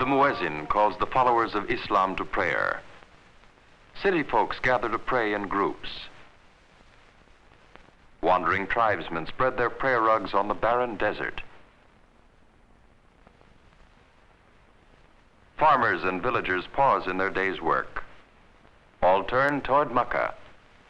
The muezzin calls the followers of Islam to prayer. City folks gather to pray in groups. Wandering tribesmen spread their prayer rugs on the barren desert. Farmers and villagers pause in their day's work. All turn toward Mecca,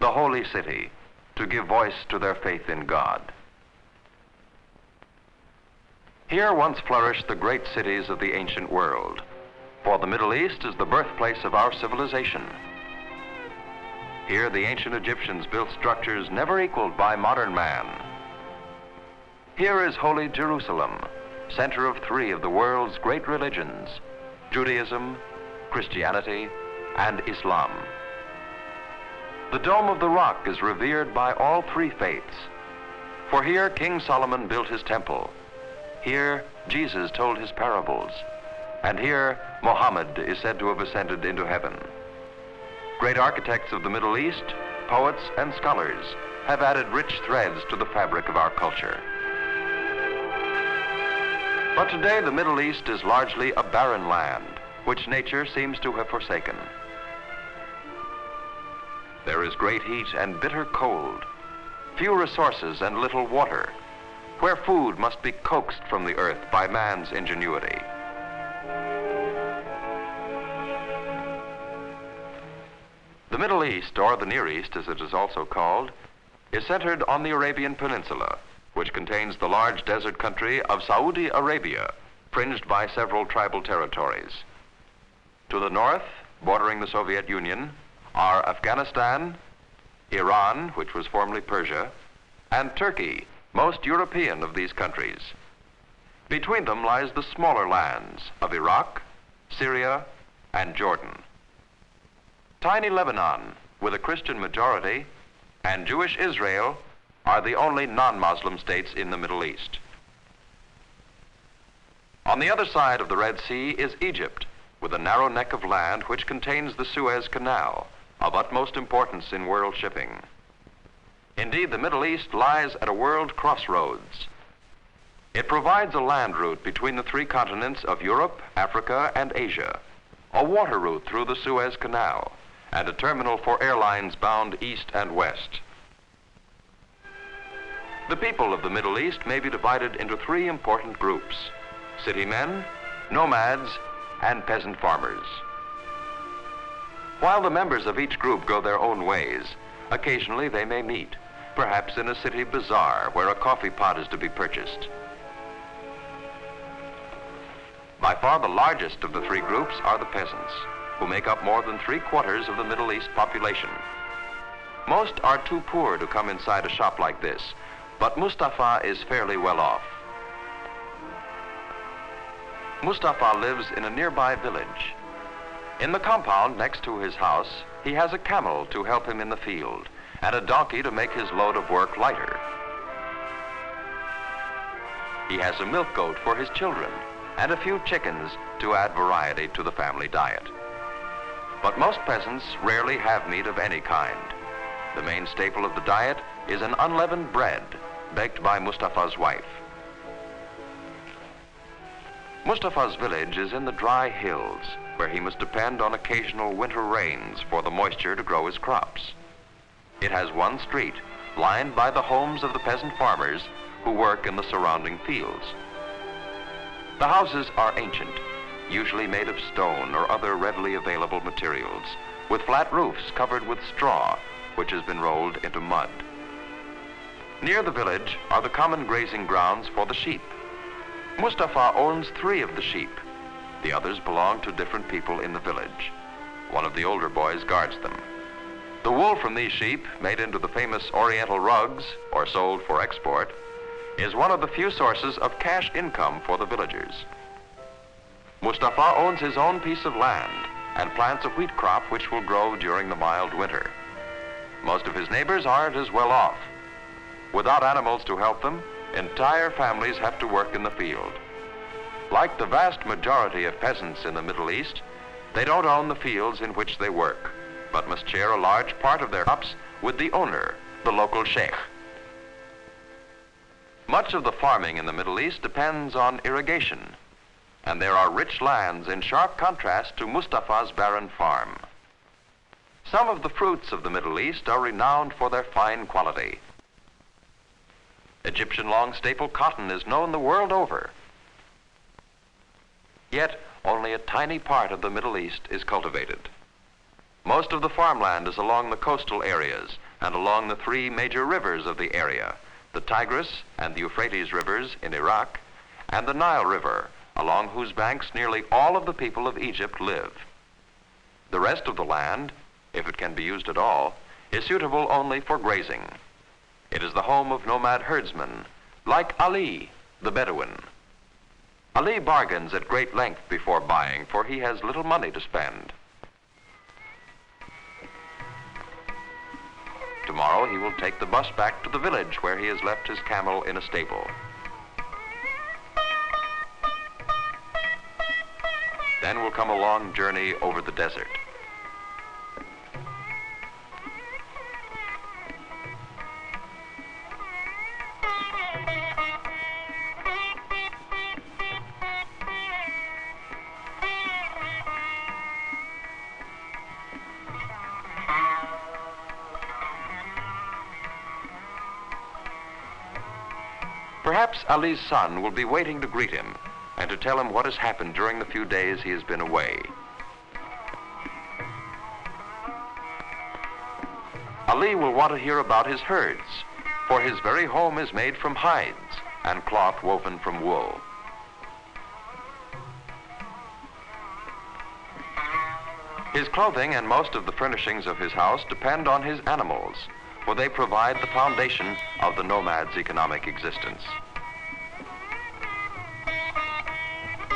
the holy city, to give voice to their faith in God. Here once flourished the great cities of the ancient world, for the Middle East is the birthplace of our civilization. Here the ancient Egyptians built structures never equaled by modern man. Here is holy Jerusalem, center of three of the world's great religions, Judaism, Christianity, and Islam. The Dome of the Rock is revered by all three faiths, for here King Solomon built his temple. Here Jesus told his parables, and here Muhammad is said to have ascended into heaven. Great architects of the Middle East, poets and scholars have added rich threads to the fabric of our culture. But today the Middle East is largely a barren land, which nature seems to have forsaken. There is great heat and bitter cold, few resources and little water, where food must be coaxed from the earth by man's ingenuity. The Middle East, or the Near East as it is also called, is centered on the Arabian Peninsula, which contains the large desert country of Saudi Arabia, fringed by several tribal territories. To the north, bordering the Soviet Union, are Afghanistan, Iran, which was formerly Persia, and Turkey, most European of these countries. Between them lies the smaller lands of Iraq, Syria, and Jordan. Tiny Lebanon, with a Christian majority, and Jewish Israel are the only non-Muslim states in the Middle East. On the other side of the Red Sea is Egypt, with a narrow neck of land which contains the Suez Canal, of utmost importance in world shipping. Indeed, the Middle East lies at a world crossroads. It provides a land route between the three continents of Europe, Africa, and Asia, a water route through the Suez Canal, and a terminal for airlines bound east and west. The people of the Middle East may be divided into three important groups: city men, nomads, and peasant farmers. While the members of each group go their own ways, occasionally they may meet, perhaps in a city bazaar where a coffee pot is to be purchased. By far the largest of the three groups are the peasants, who make up more than 3/4 of the Middle East population. Most are too poor to come inside a shop like this, but Mustafa is fairly well off. Mustafa lives in a nearby village. In the compound next to his house, he has a camel to help him in the field, and a donkey to make his load of work lighter. He has a milk goat for his children, and a few chickens to add variety to the family diet. But most peasants rarely have meat of any kind. The main staple of the diet is an unleavened bread, baked by Mustafa's wife. Mustafa's village is in the dry hills, where he must depend on occasional winter rains for the moisture to grow his crops. It has one street, lined by the homes of the peasant farmers who work in the surrounding fields. The houses are ancient, usually made of stone or other readily available materials, with flat roofs covered with straw, which has been rolled into mud. Near the village are the common grazing grounds for the sheep. Mustafa owns 3 of the sheep. The others belong to different people in the village. One of the older boys guards them. The wool from these sheep, made into the famous Oriental rugs or sold for export, is one of the few sources of cash income for the villagers. Mustafa owns his own piece of land and plants a wheat crop which will grow during the mild winter. Most of his neighbors aren't as well off. Without animals to help them, entire families have to work in the field. Like the vast majority of peasants in the Middle East, they don't own the fields in which they work, but must share a large part of their crops with the owner, the local sheikh. Much of the farming in the Middle East depends on irrigation. and there are rich lands in sharp contrast to Mustafa's barren farm. Some of the fruits of the Middle East are renowned for their fine quality. Egyptian long staple cotton is known the world over. Yet, only a tiny part of the Middle East is cultivated. Most of the farmland is along the coastal areas and along the three major rivers of the area, the Tigris and the Euphrates rivers in Iraq, and the Nile River, along whose banks nearly all of the people of Egypt live. The rest of the land, if it can be used at all, is suitable only for grazing. It is the home of nomad herdsmen, like Ali, the Bedouin. Ali bargains at great length before buying, for he has little money to spend. Tomorrow he will take the bus back to the village where he has left his camel in a stable. Then will come a long journey over the desert. Perhaps Ali's son will be waiting to greet him and to tell him what has happened during the few days he has been away. Ali will want to hear about his herds, for his very home is made from hides and cloth woven from wool. His clothing and most of the furnishings of his house depend on his animals, for they provide the foundation of the nomad's economic existence.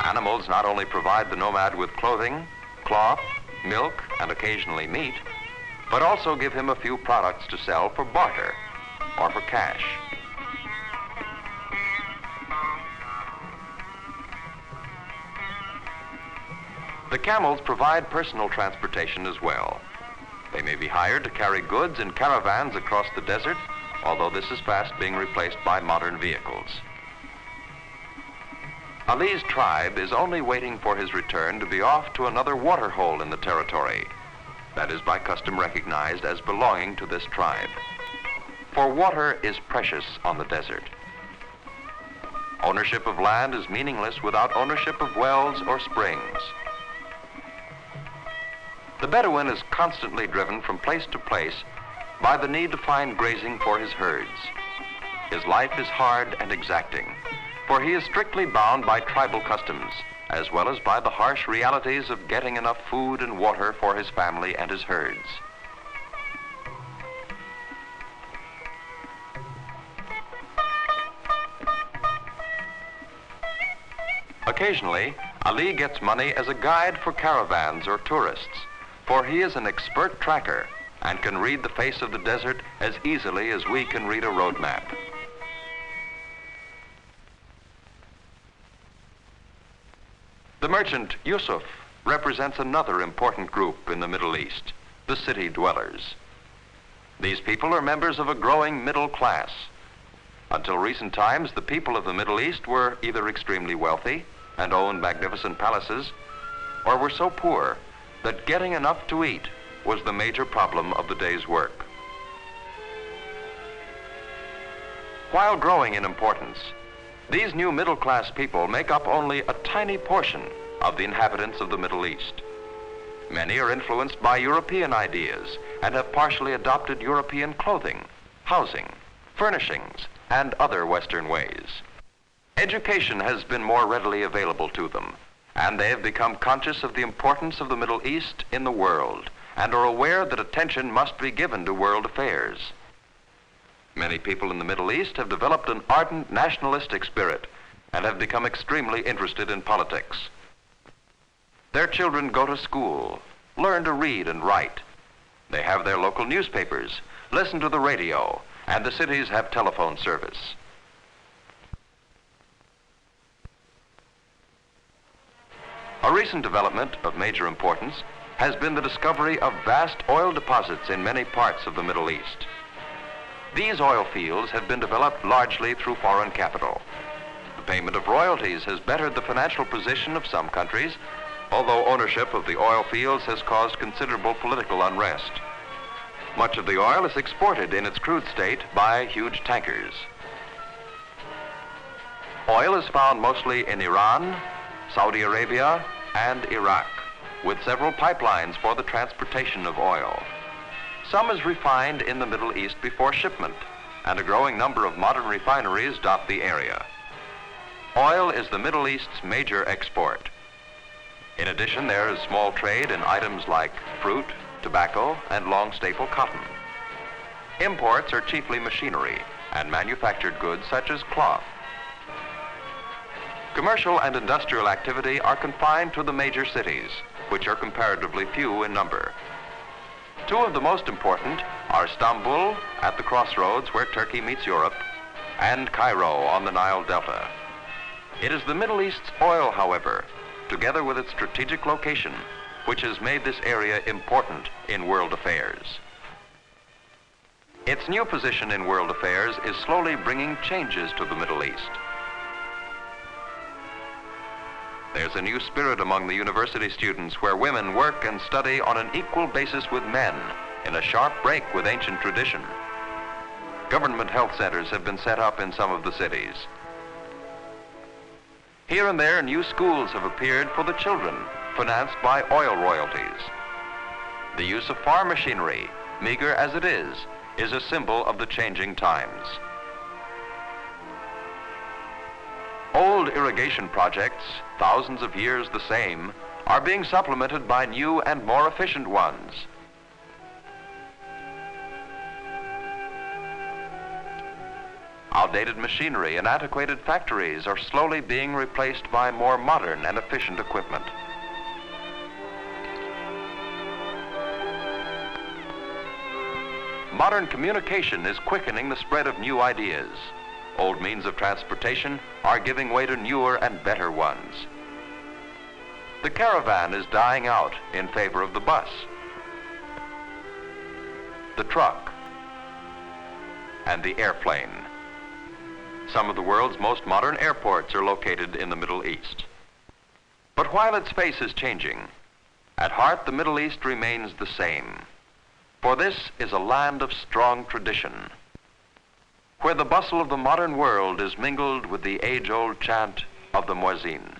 Animals not only provide the nomad with clothing, cloth, milk, and occasionally meat, but also give him a few products to sell for barter or for cash. The camels provide personal transportation as well. They may be hired to carry goods in caravans across the desert, although this is fast being replaced by modern vehicles. Ali's tribe is only waiting for his return to be off to another water hole in the territory, that is by custom recognized as belonging to this tribe. For water is precious on the desert. Ownership of land is meaningless without ownership of wells or springs. The Bedouin is constantly driven from place to place by the need to find grazing for his herds. His life is hard and exacting, for he is strictly bound by tribal customs, as well as by the harsh realities of getting enough food and water for his family and his herds. Occasionally, Ali gets money as a guide for caravans or tourists, for he is an expert tracker and can read the face of the desert as easily as we can read a road map. The merchant Yusuf represents another important group in the Middle East, the city dwellers. These people are members of a growing middle class. Until recent times, the people of the Middle East were either extremely wealthy and owned magnificent palaces, or were so poor that getting enough to eat was the major problem of the day's work. While growing in importance, these new middle-class people make up only a tiny portion of the inhabitants of the Middle East. Many are influenced by European ideas and have partially adopted European clothing, housing, furnishings, and other Western ways. Education has been more readily available to them, and they have become conscious of the importance of the Middle East in the world and are aware that attention must be given to world affairs. Many people in the Middle East have developed an ardent nationalistic spirit and have become extremely interested in politics. Their children go to school, learn to read and write. They have their local newspapers, listen to the radio, and the cities have telephone service. A recent development of major importance has been the discovery of vast oil deposits in many parts of the Middle East. These oil fields have been developed largely through foreign capital. The payment of royalties has bettered the financial position of some countries, although ownership of the oil fields has caused considerable political unrest. Much of the oil is exported in its crude state by huge tankers. Oil is found mostly in Iran, Saudi Arabia, and Iraq, with several pipelines for the transportation of oil. Some is refined in the Middle East before shipment, and a growing number of modern refineries dot the area. Oil is the Middle East's major export. In addition, there is small trade in items like fruit, tobacco, and long staple cotton. Imports are chiefly machinery and manufactured goods such as cloth. Commercial and industrial activity are confined to the major cities, which are comparatively few in number. Two of the most important are Istanbul at the crossroads where Turkey meets Europe, and Cairo on the Nile Delta. It is the Middle East's oil, however, together with its strategic location, which has made this area important in world affairs. Its new position in world affairs is slowly bringing changes to the Middle East. There's a new spirit among the university students where women work and study on an equal basis with men in a sharp break with ancient tradition. Government health centers have been set up in some of the cities. Here and there, new schools have appeared for the children, financed by oil royalties. The use of farm machinery, meager as it is a symbol of the changing times. Old irrigation projects, thousands of years the same, are being supplemented by new and more efficient ones. Outdated machinery and antiquated factories are slowly being replaced by more modern and efficient equipment. Modern communication is quickening the spread of new ideas. Old means of transportation are giving way to newer and better ones. The caravan is dying out in favor of the bus, the truck, and the airplane. Some of the world's most modern airports are located in the Middle East. But while its face is changing, at heart the Middle East remains the same. For this is a land of strong tradition, where the bustle of the modern world is mingled with the age-old chant of the muezzin.